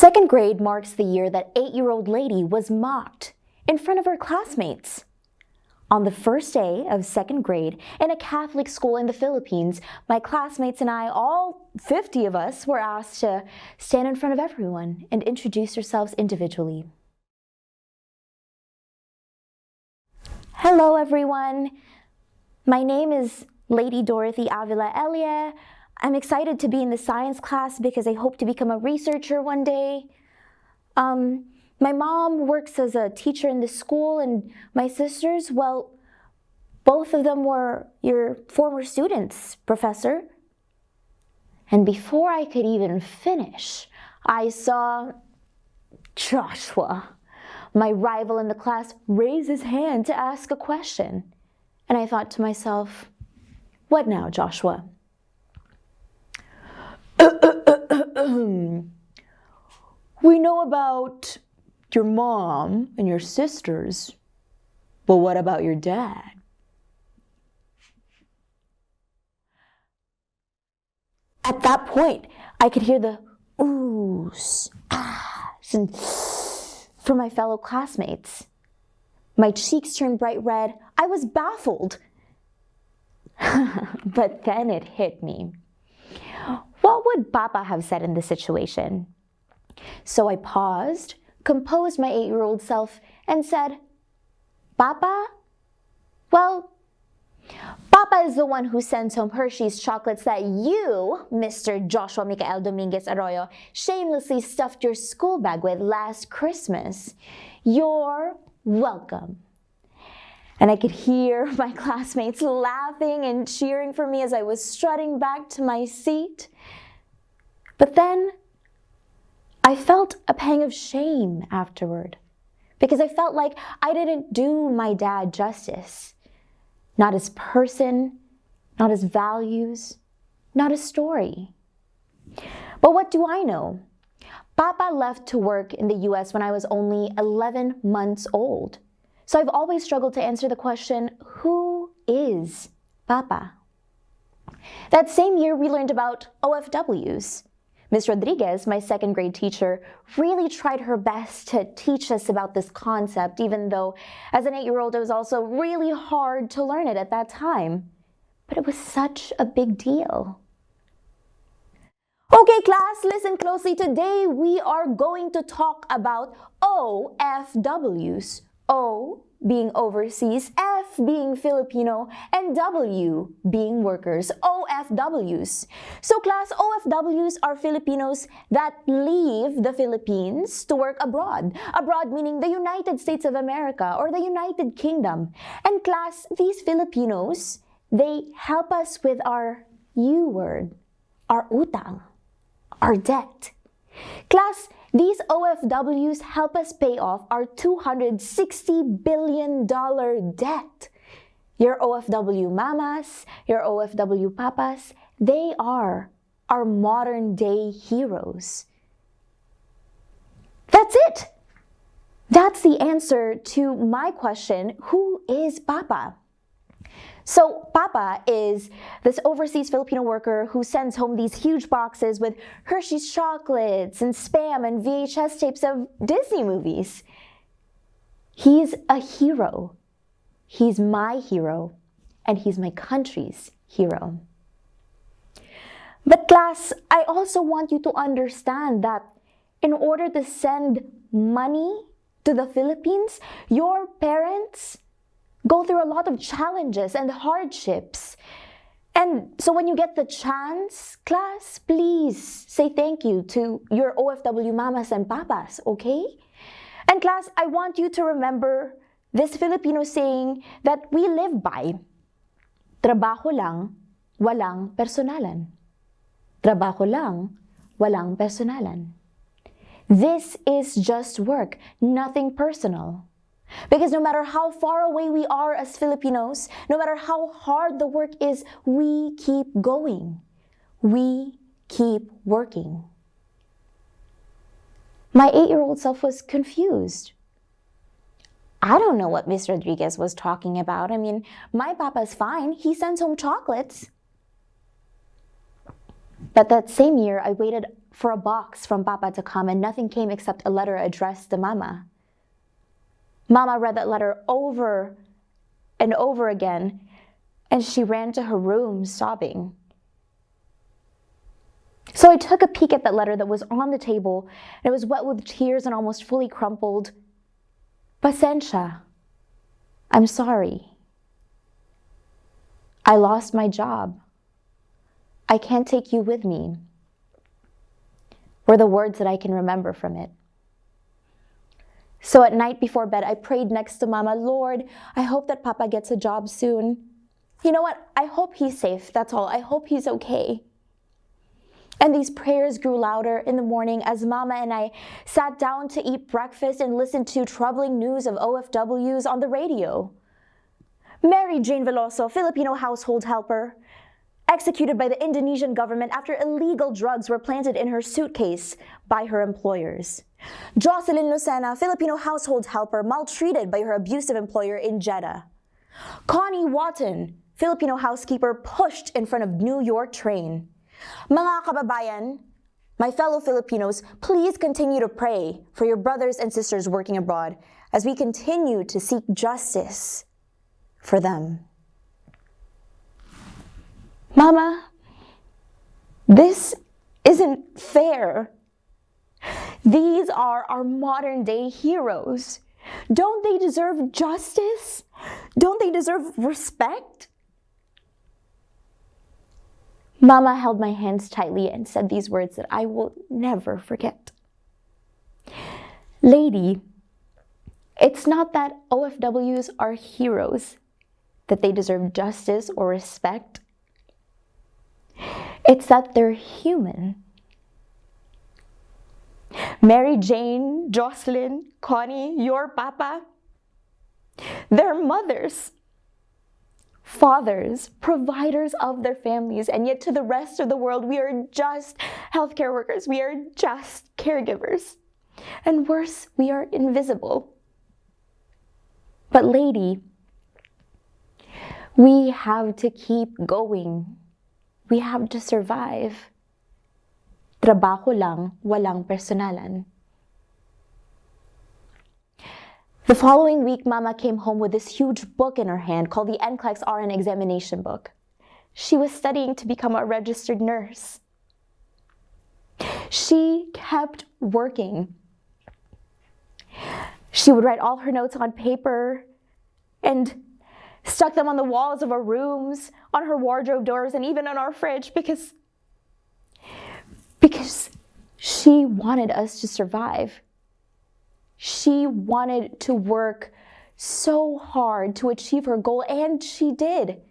Second grade marks the year that 8-year-old lady was mocked in front of her classmates. On the first day of second grade in a Catholic school in the Philippines, my classmates and I, all 50 of us, were asked to stand in front of everyone and introduce ourselves individually. Hello everyone, my name is Lady Dorothy Avila Elli. I'm excited to be in the science class because I hope to become a researcher one day. My mom works as a teacher in the school, and my sisters, well, both of them were your former students, Professor. And before I could even finish, I saw Joshua, my rival in the class, raise his hand to ask a question. And I thought to myself, what now, Joshua? We know about your mom and your sisters, but what about your dad? At that point, I could hear the oohs, ahs, and from my fellow classmates. My cheeks turned bright red. I was baffled. But then it hit me. What would Papa have said in this situation? So I paused, composed my 8-year-old self, and said, Papa? Well, Papa is the one who sends home Hershey's chocolates that you, Mr. Joshua Michael Dominguez Arroyo, shamelessly stuffed your school bag with last Christmas. You're welcome. And I could hear my classmates laughing and cheering for me as I was strutting back to my seat. But then I felt a pang of shame afterward because I felt like I didn't do my dad justice. Not his person, not his values, not his story. But what do I know? Papa left to work in the US when I was only 11 months old. So I've always struggled to answer the question, who is Papa? That same year, we learned about OFWs. Ms. Rodriguez, my second grade teacher, really tried her best to teach us about this concept, even though as an 8-year-old, it was also really hard to learn it at that time. But it was such a big deal. Okay, class, listen closely. Today, we are going to talk about OFWs. O being overseas, F being Filipino, and W being workers, OFWs. So class, OFWs are Filipinos that leave the Philippines to work abroad. Abroad meaning the United States of America or the United Kingdom. And class, these Filipinos, they help us with our U word, our utang, our debt. Class, these OFWs help us pay off our $260 billion debt. Your OFW mamas, your OFW papas, they are our modern day heroes. That's it. That's the answer to my question, who is Papa? So Papa is this overseas Filipino worker who sends home these huge boxes with Hershey's chocolates and Spam and VHS tapes of Disney movies. He's a hero. He's my hero, and he's my country's hero. But class, I also want you to understand that in order to send money to the Philippines, your parents go through a lot of challenges and hardships. And so when you get the chance, class, please say thank you to your OFW mamas and papas, okay? And class, I want you to remember this Filipino saying that we live by. Trabaho lang, walang personalan. Trabaho lang, walang personalan. This is just work, nothing personal. Because no matter how far away we are as Filipinos, no matter how hard the work is, we keep going. We keep working. My 8-year-old self was confused. I don't know what Miss Rodriguez was talking about. I mean, my papa's fine. He sends home chocolates. But that same year, I waited for a box from Papa to come, and nothing came except a letter addressed to Mama. Mama read that letter over and over again, and she ran to her room sobbing. So I took a peek at that letter that was on the table, and it was wet with tears and almost fully crumpled. Pasensya. I'm sorry. I lost my job. I can't take you with me, were the words that I can remember from it. So at night before bed, I prayed next to Mama, Lord, I hope that Papa gets a job soon. You know what? I hope he's safe, that's all. I hope he's okay. And these prayers grew louder in the morning as Mama and I sat down to eat breakfast and listened to troubling news of OFWs on the radio. Mary Jane Veloso, Filipino household helper, executed by the Indonesian government after illegal drugs were planted in her suitcase by her employers. Jocelyn Lucena, Filipino household helper, maltreated by her abusive employer in Jeddah. Connie Watton, Filipino housekeeper, pushed in front of New York train. Mga kababayan, my fellow Filipinos, please continue to pray for your brothers and sisters working abroad as we continue to seek justice for them. Mama, this isn't fair. These are our modern day heroes. Don't they deserve justice? Don't they deserve respect? Mama held my hands tightly and said these words that I will never forget. Lady, it's not that OFWs are heroes, that they deserve justice or respect. It's that they're human. Mary Jane, Jocelyn, Connie, your Papa, they're mothers, fathers, providers of their families, and yet to the rest of the world, we are just healthcare workers. We are just caregivers. And worse, we are invisible. But lady, we have to keep going. We have to survive. Trabaho lang, walang personalan. The following week, Mama came home with this huge book in her hand called the NCLEX RN examination book. She was studying to become a registered nurse. She kept working. She would write all her notes on paper and stuck them on the walls of our rooms, on her wardrobe doors, and even on our fridge because she wanted us to survive. She wanted to work so hard to achieve her goal, and she did.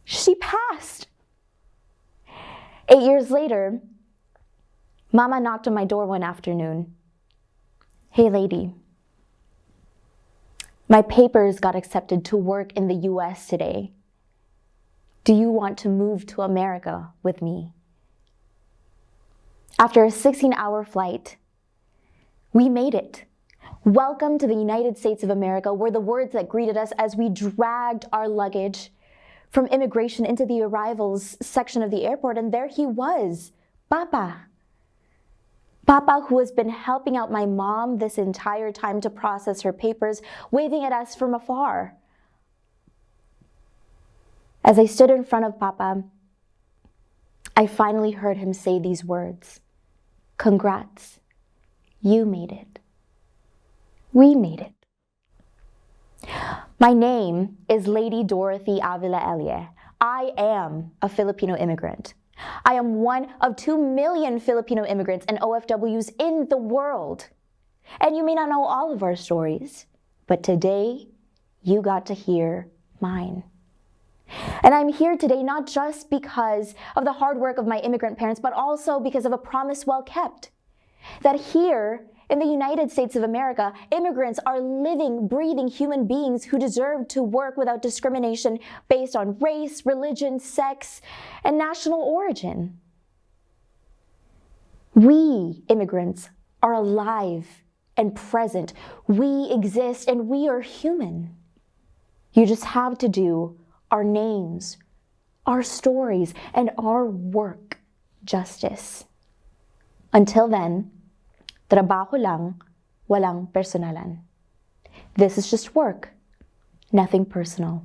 She passed. 8 years later, Mama knocked on my door one afternoon. Hey, lady. My papers got accepted to work in the US today. Do you want to move to America with me? After a 16-hour flight, we made it. Welcome to the United States of America were the words that greeted us as we dragged our luggage from immigration into the arrivals section of the airport, and there he was, Papa. Papa, who has been helping out my mom this entire time to process her papers, waving at us from afar. As I stood in front of Papa, I finally heard him say these words. Congrats, you made it. We made it. My name is Lady Dorothy Avila Elli. I am a Filipino immigrant. I am one of 2 million Filipino immigrants and OFWs in the world. And you may not know all of our stories, but today you got to hear mine. And I'm here today not just because of the hard work of my immigrant parents, but also because of a promise well kept. That here in the United States of America, immigrants are living, breathing human beings who deserve to work without discrimination based on race, religion, sex, and national origin. We, immigrants, are alive and present. We exist and we are human. You just have to do our names, our stories, and our work justice. Until then, trabaho lang, walang personalan. This is just work, nothing personal.